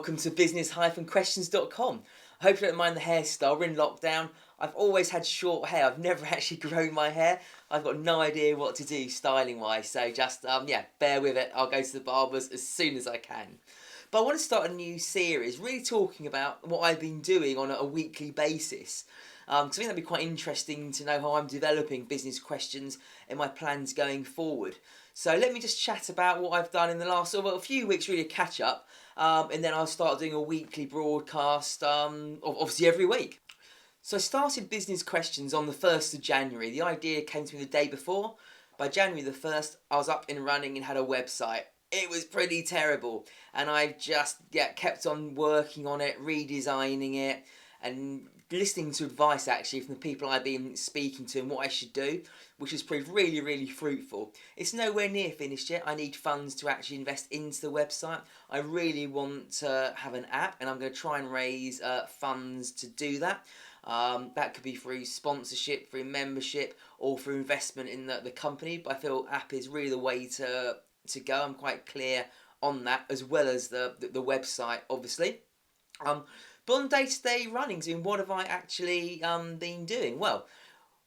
welcome to business-questions.com. I hope you don't mind the hairstyle. We're in lockdown. I've always had short hair. I've never actually grown my hair. I've got no idea what to do styling-wise, so just, bear with it. I'll go to the barbers as soon as I can. But I want to start a new series, really talking about what I've been doing on a weekly basis. Because I think that'd be quite interesting to know how I'm developing business questions and my plans going forward. So let me just chat about what I've done in the last a few weeks, really a catch up, and then I'll start doing a weekly broadcast, obviously every week. So I started business questions on the 1st of January. The idea came to me the day before. By January the 1st, I was up and running and had a website. It was pretty terrible, and I've just kept on working on it, redesigning it, and listening to advice actually from the people I've been speaking to and what I should do, which has proved really, really fruitful. It's nowhere near finished yet. I need funds to actually invest into the website. I really want to have an app, and I'm going to try and raise funds to do that. That could be through sponsorship, through membership, or through investment in the company. But I feel app is really the way to go. I'm quite clear on that, as well as the website, obviously. But on day-to-day runnings, what have I actually been doing? Well,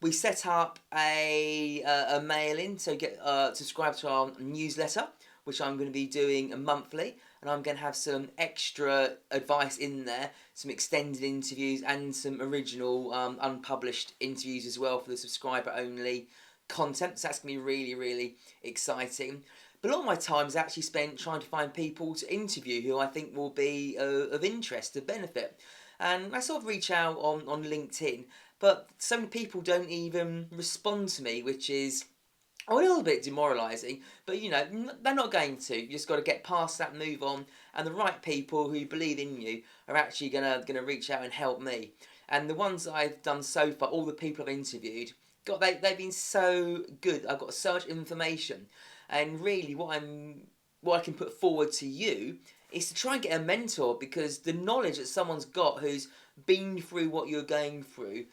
we set up a mail-in, so get subscribe to our newsletter, which I'm going to be doing monthly, and I'm going to have some extra advice in there, some extended interviews, and some original unpublished interviews as well for the subscriber-only content. So that's going to be really, really exciting. But a lot of my time is actually spent trying to find people to interview who I think will be of interest, of benefit. And I sort of reach out on LinkedIn, but so many people don't even respond to me, which is a little bit demoralising. But they're not going to. You just got to get past that, move on, and the right people who believe in you are actually gonna reach out and help me. And the ones I've done so far, all the people I've interviewed, God, they've been so good. I've got so much information. And really, what I can put forward to you is to try and get a mentor, because the knowledge that someone's got who's been through what you're going through,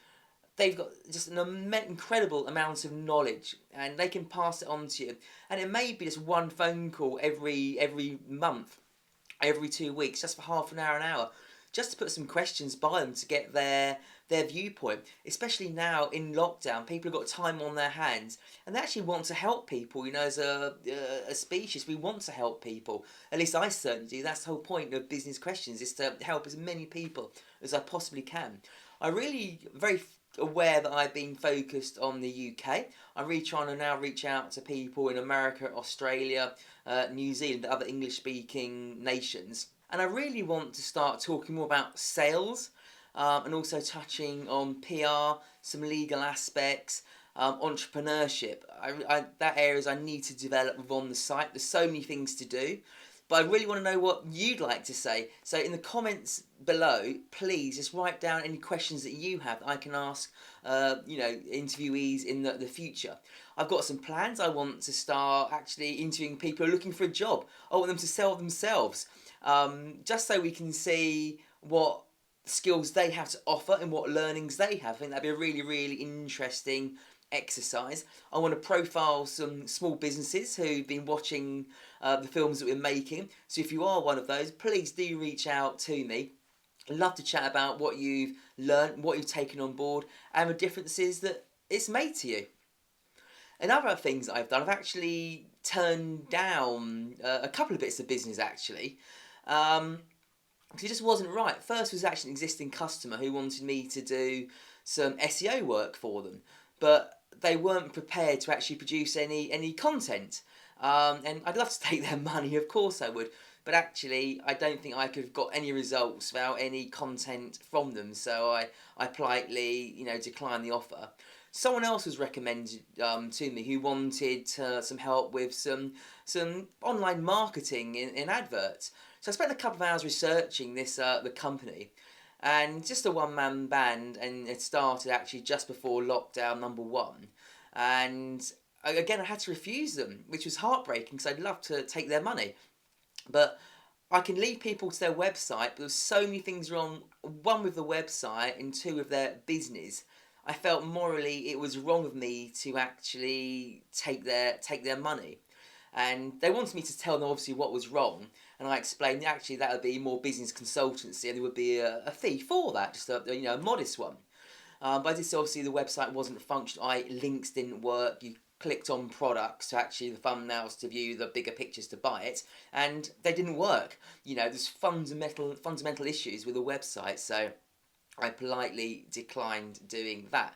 they've got just an incredible amount of knowledge, and they can pass it on to you. And it may be just one phone call every month, every 2 weeks, just for half an hour, just to put some questions by them to get their viewpoint. Especially now in lockdown, people have got time on their hands, and they actually want to help people. As a species, we want to help people. At least I certainly do. That's the whole point of business questions, is to help as many people as I possibly can. I'm really very aware that I've been focused on the UK. I'm really trying to now reach out to people in America, Australia, New Zealand, other English-speaking nations. And I really want to start talking more about sales, and also touching on PR, some legal aspects, entrepreneurship. That areas I need to develop on the site. There's so many things to do, but I really want to know what you'd like to say. So in the comments below, please just write down any questions that you have that I can ask, interviewees in the future. I've got some plans. I want to start actually interviewing people who are looking for a job. I want them to sell themselves, just so we can see what skills they have to offer and what learnings they have. I think that'd be a really, really interesting exercise. I want to profile some small businesses who've been watching the films that we're making. So if you are one of those, please do reach out to me. I'd love to chat about what you've learned, what you've taken on board, and the differences that it's made to you. And other things I've done, I've actually turned down a couple of bits of business actually. Because it just wasn't right. First was actually an existing customer who wanted me to do some SEO work for them, but they weren't prepared to actually produce any content. And I'd love to take their money, of course I would, but actually I don't think I could have got any results without any content from them, so I politely declined the offer. Someone else was recommended to me who wanted some help with some online marketing in adverts. So I spent a couple of hours researching the company, and just a one-man band, and it started actually just before lockdown number 1. And again, I had to refuse them, which was heartbreaking because I'd love to take their money. But I can lead people to their website, but there's so many things wrong, one with the website and two with their business. I felt morally it was wrong of me to actually take their money. And they wanted me to tell them obviously what was wrong, and I explained actually that would be more business consultancy, and there would be a fee for that, just a modest one. But I did say obviously the website wasn't functional. Links didn't work. You clicked on products to actually the thumbnails to view the bigger pictures to buy it, and they didn't work. There's fundamental issues with the website, so I politely declined doing that.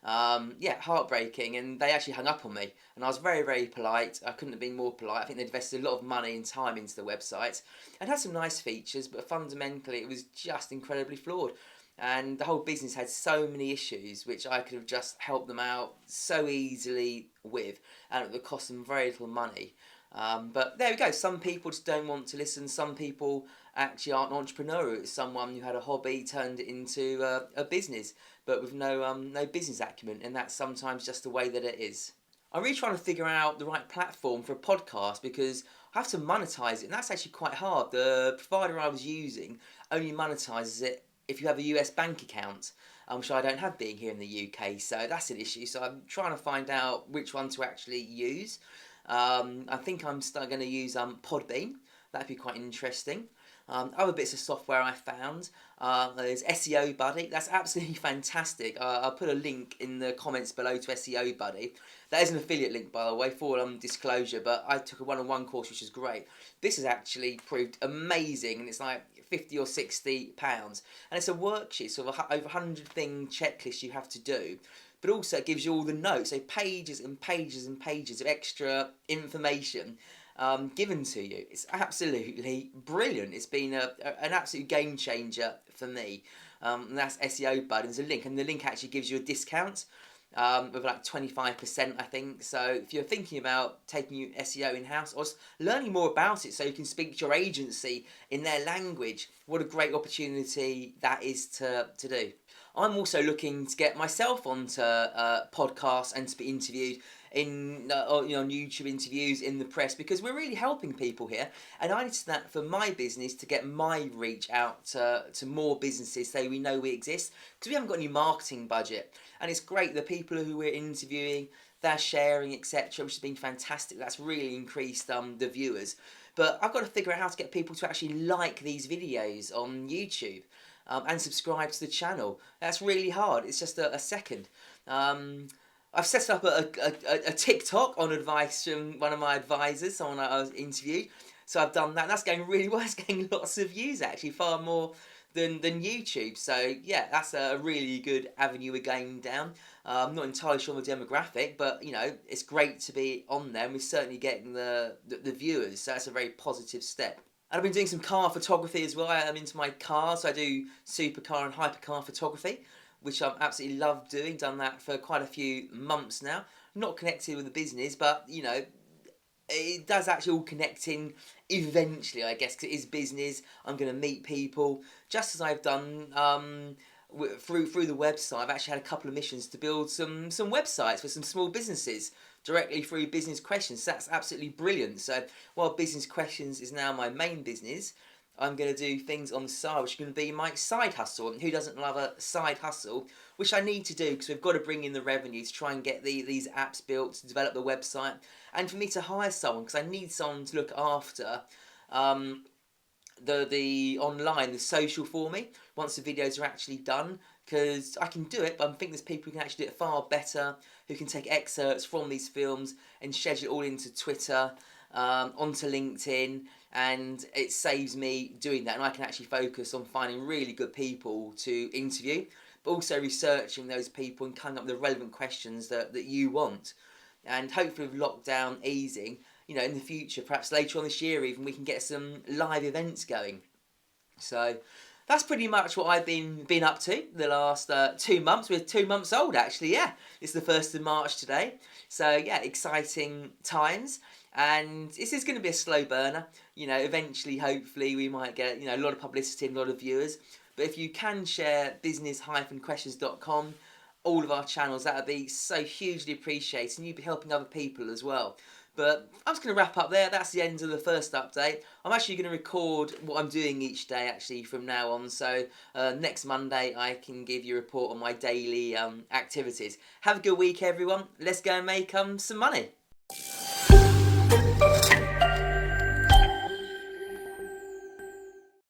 Heartbreaking, and they actually hung up on me, and I was very, very polite. I couldn't have been more polite. I think they invested a lot of money and time into the website and had some nice features, but fundamentally it was just incredibly flawed, and the whole business had so many issues which I could have just helped them out so easily with, and it would cost them very little money. But there we go. Some people just don't want to listen. Some people actually aren't entrepreneurial. It's someone who had a hobby turned it into a business, but with no business acumen, and that's sometimes just the way that it is. I'm really trying to figure out the right platform for a podcast because I have to monetize it, and that's actually quite hard. The provider I was using only monetizes it if you have a US bank account, which I don't have being here in the UK, so that's an issue. So I'm trying to find out which one to actually use. I think I'm going to use Podbean. That'd be quite interesting. Other bits of software I found, there's SEO Buddy. That's absolutely fantastic. I'll put a link in the comments below to SEO Buddy. That is an affiliate link, by the way, for disclosure, but I took a one-on-one course, which is great. This has actually proved amazing, and it's like £50 or £60, and it's a worksheet, so over 100 thing checklist you have to do, but also it gives you all the notes, so pages and pages and pages of extra information given to you. It's absolutely brilliant. It's been an absolute game changer for me. And that's SEO Buddy. There's a link, and the link actually gives you a discount of like 25%, I think. So if you're thinking about taking your SEO in-house or just learning more about it so you can speak to your agency in their language, what a great opportunity that is to do. I'm also looking to get myself onto podcasts and to be interviewed on YouTube interviews, in the press, because we're really helping people here, and I need that for my business to get my reach out to more businesses so we know we exist, because we haven't got any marketing budget, and it's great the people who we're interviewing, they're sharing, etc., which has been fantastic. That's really increased the viewers, but I've got to figure out how to get people to actually like these videos on YouTube and subscribe to the channel. That's really hard. It's just a second. I've set up a TikTok on advice from one of my advisors, someone I was interviewed. So I've done that. That's going really well. It's getting lots of views, actually, far more than YouTube. So yeah, that's a really good avenue we're going down. I'm not entirely sure on the demographic, but it's great to be on there, and we're certainly getting the viewers. So that's a very positive step. And I've been doing some car photography as well. I'm into my cars. So I do supercar and hypercar photography, which I absolutely love doing. Done that for quite a few months now. Not connected with the business, but it does actually all connect in eventually, I guess, because it is business. I'm going to meet people, just as I've done through the website. I've actually had a couple of missions to build some websites for some small businesses directly through Business Questions. So that's absolutely brilliant. So while Business Questions is now my main business, I'm going to do things on the side, which are going to be my side hustle. And who doesn't love a side hustle? Which I need to do, because we've got to bring in the revenue to try and get these apps built, to develop the website, and for me to hire someone, because I need someone to look after the online, the social for me, once the videos are actually done, because I can do it, but I think there's people who can actually do it far better, who can take excerpts from these films and schedule it all into Twitter, onto LinkedIn, and it saves me doing that, and I can actually focus on finding really good people to interview, but also researching those people and coming up with the relevant questions that you want. And hopefully with lockdown easing, in the future, perhaps later on this year even, we can get some live events going. So that's pretty much what I've been up to the last 2 months. We're 2 months old, actually, yeah. It's the 1st of March today. So yeah, exciting times. And this is going to be a slow burner. Eventually, hopefully, we might get a lot of publicity and a lot of viewers. But if you can share business-questions.com, all of our channels, that would be so hugely appreciated, and you'd be helping other people as well. But I'm just going to wrap up there. That's the end of the first update. I'm actually going to record what I'm doing each day, actually, from now on. So next Monday, I can give you a report on my daily activities. Have a good week, everyone. Let's go and make some money.